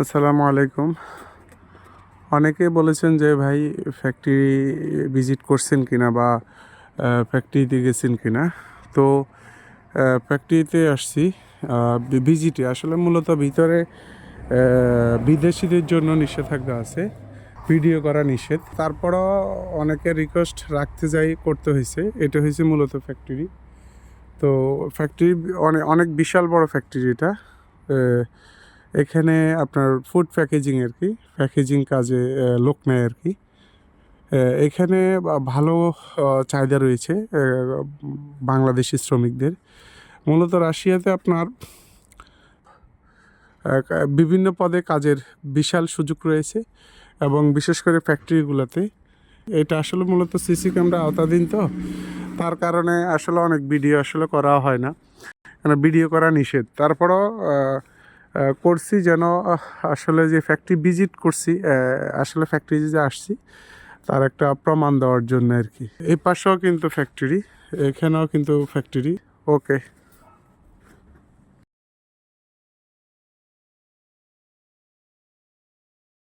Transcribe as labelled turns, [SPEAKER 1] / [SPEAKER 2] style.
[SPEAKER 1] আসসালামু আলাইকুম। অনেকে বলেছেন যে ভাই ফ্যাক্টরি ভিজিট করছেন কিনা বা ফ্যাক্টরিতে গেছেন কিনা। তো ফ্যাক্টরিতে আসছি ভিজিটে। আসলে মূলত ভিতরে বিদেশিদের জন্য নিষেধাজ্ঞা আছে, ভিডিও করা নিষেধ। তারপরও অনেকে রিকোয়েস্ট রাখতে যাই, করতে হয়েছে। এটা হয়েছে মূলত ফ্যাক্টরি। তো ফ্যাক্টরি অনেক অনেক বিশাল বড় ফ্যাক্টরি এটা। এখানে আপনার ফুড প্যাকেজিং আর কি, প্যাকেজিং কাজে লোক নেয় আর কি। এখানে ভালো চাহিদা রয়েছে বাংলাদেশি শ্রমিকদের। মূলত রাশিয়াতে আপনার বিভিন্ন পদে কাজের বিশাল সুযোগ রয়েছে এবং বিশেষ করে ফ্যাক্টরিগুলোতে। এটা আসলে মূলত সিসি ক্যামেরা আওতাধীন, তো তার কারণে আসলে অনেক ভিডিও আসলে করা হয় না, কারণ ভিডিও করা নিষেধ। তারপরও করছি যেন আসলে যে ফ্যাক্টরি ভিজিট করছি, আসলে ফ্যাক্টরি যে আসছি তার একটা প্রমাণ দেওয়ার জন্য আর কি। এই পাশেও কিন্তু ফ্যাক্টরি, এখানেও কিন্তু ফ্যাক্টরি। ওকে।